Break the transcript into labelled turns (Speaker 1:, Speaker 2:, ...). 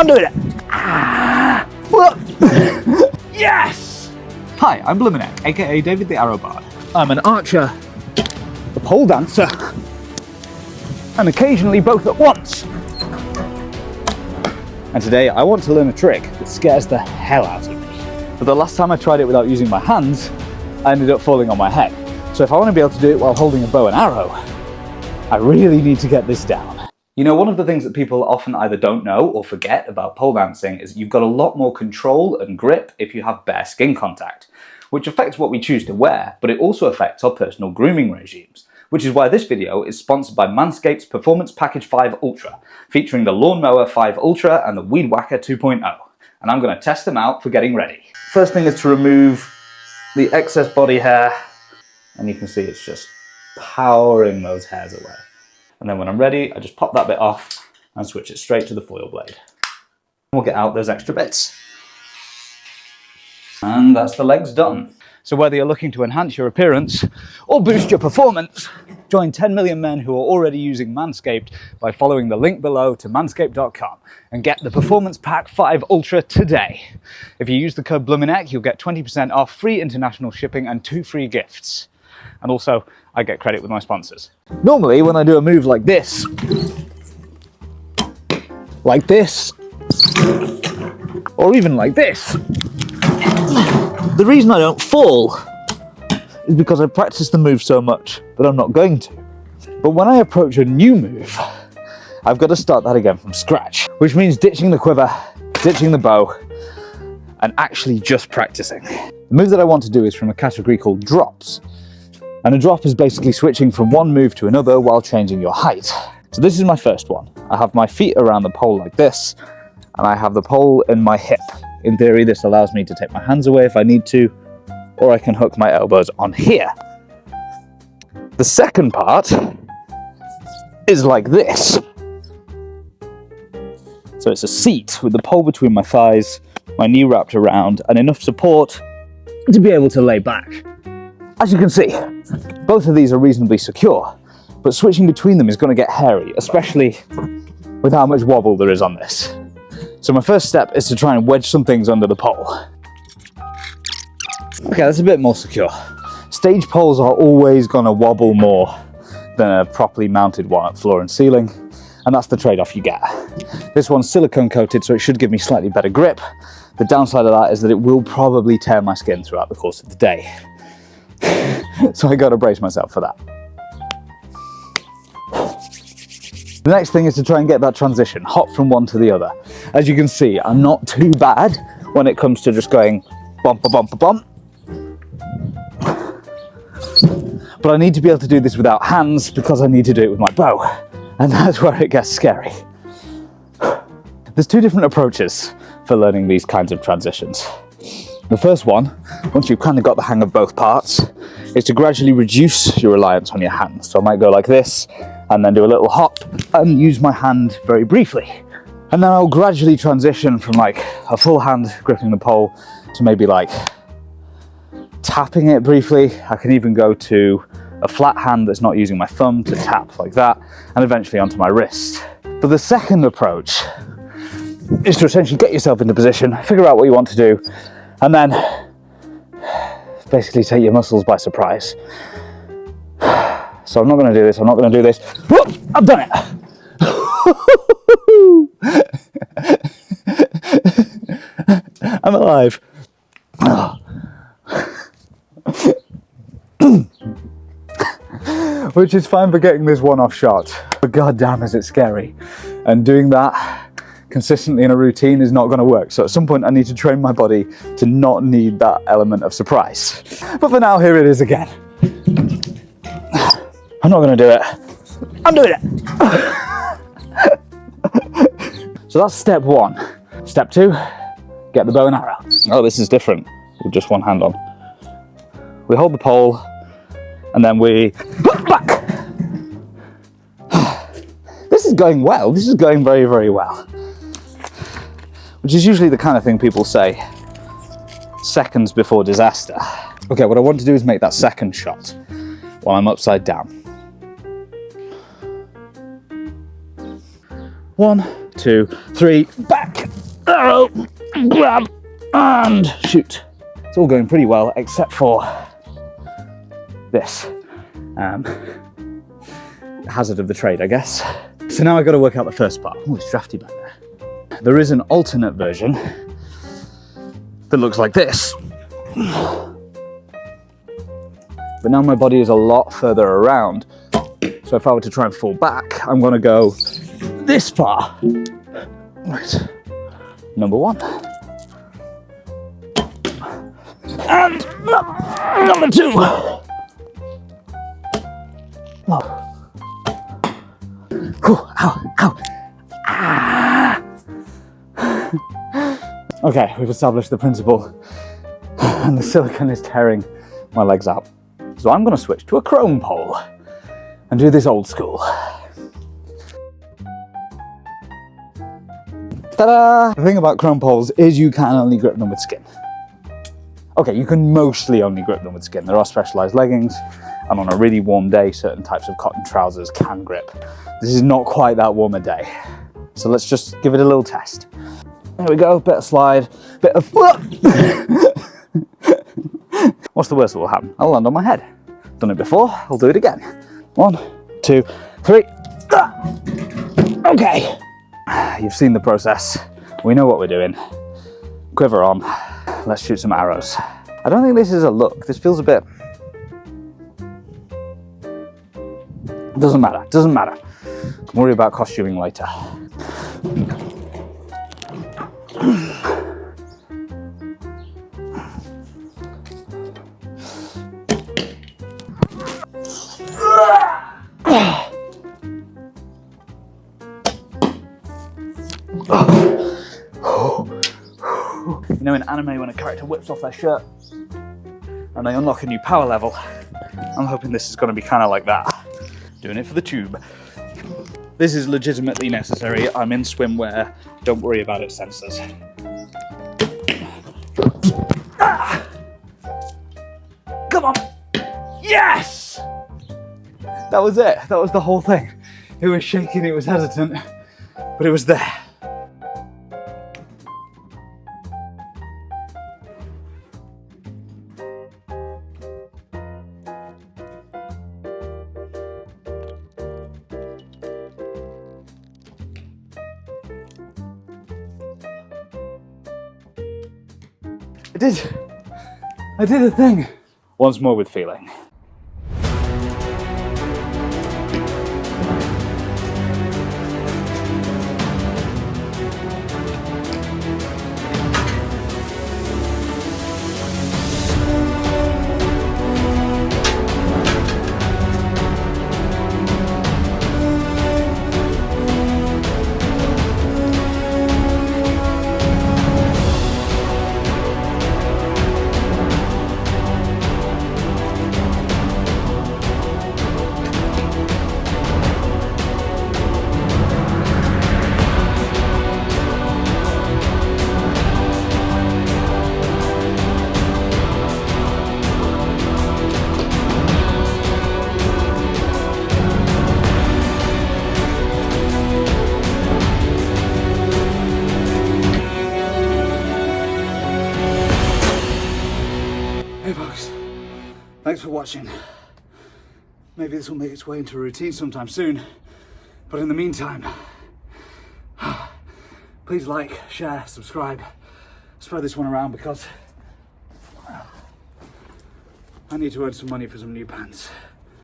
Speaker 1: I'm doing it. Ah. Yes! Hi, I'm Blumenek, aka David the Arrow Bard. I'm an archer, a pole dancer, and occasionally both at once. And today I want to learn a trick that scares the hell out of me. But the last time I tried it without using my hands, I ended up falling on my head. So if I want to be able to do it while holding a bow and arrow, I really need to get this down. You know, one of the things that people often either don't know or forget about pole dancing is you've got a lot more control and grip if you have bare skin contact, which affects what we choose to wear, but it also affects our personal grooming regimes, which is why this video is sponsored by Manscaped's Performance Package 5 Ultra, featuring the Lawnmower 5 Ultra and the Weed Whacker 2.0, and I'm going to test them out for getting ready. First thing is to remove the excess body hair, and you can see it's just powering those hairs away. And then when I'm ready, I just pop that bit off and switch it straight to the foil blade. We'll get out those extra bits. And that's the legs done. So whether you're looking to enhance your appearance or boost your performance, join 10 million men who are already using Manscaped by following the link below to manscaped.com and get the Performance Pack 5 Ultra today. If you use the code Blumenek, you'll get 20% off, free international shipping and 2 free gifts. And also, I get credit with my sponsors. Normally, when I do a move like this, or even like this, the reason I don't fall is because I practice the move so much that I'm not going to. But when I approach a new move, I've got to start that again from scratch, which means ditching the quiver, ditching the bow, and actually just practicing. The move that I want to do is from a category called drops. And a drop is basically switching from one move to another while changing your height. So this is my first one. I have my feet around the pole like this, and I have the pole in my hip. In theory, this allows me to take my hands away if I need to, or I can hook my elbows on here. The second part is like this. So it's a seat with the pole between my thighs, my knee wrapped around, and enough support to be able to lay back. As you can see, both of these are reasonably secure, but switching between them is going to get hairy, especially with how much wobble there is on this. So my first step is to try and wedge some things under the pole. Okay, that's a bit more secure. Stage poles are always going to wobble more than a properly mounted one at floor and ceiling, and that's the trade-off you get. This one's silicone coated, so it should give me slightly better grip. The downside of that is that it will probably tear my skin throughout the course of the day. So I gotta brace myself for that. The next thing is to try and get that transition, hop from one to the other. As you can see, I'm not too bad when it comes to just going bump, bump, bump. But I need to be able to do this without hands because I need to do it with my bow. And that's where it gets scary. There's 2 different approaches for learning these kinds of transitions. The first one, once you've kind of got the hang of both parts, is to gradually reduce your reliance on your hands. So I might go like this, and then do a little hop, and use my hand very briefly. And then I'll gradually transition from like a full hand gripping the pole to maybe like tapping it briefly. I can even go to a flat hand that's not using my thumb to tap like that, and eventually onto my wrist. But the second approach is to essentially get yourself into position, figure out what you want to do, and then basically take your muscles by surprise. So I'm not going to do this, I'm not going to do this. Whoop, I've done it! I'm alive. Which is fine for getting this one-off shot, but goddamn is it scary. And doing that consistently in a routine is not going to work. So at some point I need to train my body to not need that element of surprise. But for now, here it is again. I'm not going to do it. I'm doing it. So that's step 1. Step 2, get the bow and arrow. Oh, this is different with just one hand on. We hold the pole and then we back. This is going well. This is going very, very well. Which is usually the kind of thing people say seconds before disaster. Okay, what I want to do is make that second shot while I'm upside down. 1, 2, 3, back! arrow, grab, and shoot. It's all going pretty well, except for this. Hazard of the trade, I guess. So now I've got to work out the first part. Oh, it's drafty back there. There is an alternate version that looks like this. But now my body is a lot further around. So if I were to try and fall back, I'm going to go this far. Right. Number one. And number two. Oh. Ow, ow. Ah. Okay, we've established the principle, and the silicone is tearing my legs out. So I'm going to switch to a chrome pole and do this old school. Ta-da! The thing about chrome poles is you can only grip them with skin. Okay, you can mostly only grip them with skin. There are specialized leggings, and on a really warm day, certain types of cotton trousers can grip. This is not quite that warm a day. So let's just give it a little test. There we go, bit of slide, bit of... What's the worst that will happen? I'll land on my head. Done it before, I'll do it again. 1, 2, 3. Okay. You've seen the process. We know what we're doing. Quiver on. Let's shoot some arrows. I don't think this is a look. This feels a bit... Doesn't matter, doesn't matter. Don't worry about costuming later. You know in anime when a character whips off their shirt and they unlock a new power level? I'm hoping this is going to be kind of like that. Doing it for the tube. This is legitimately necessary. I'm in swimwear. Don't worry about its sensors. Ah! Come on! Yes! That was it. That was the whole thing. It was shaking, it was hesitant, but it was there. I did a thing. Once more with feeling. Hey folks, thanks for watching. Maybe this will make its way into a routine sometime soon, but in the meantime, please like, share, subscribe, spread this one around because I need to earn some money for some new pants.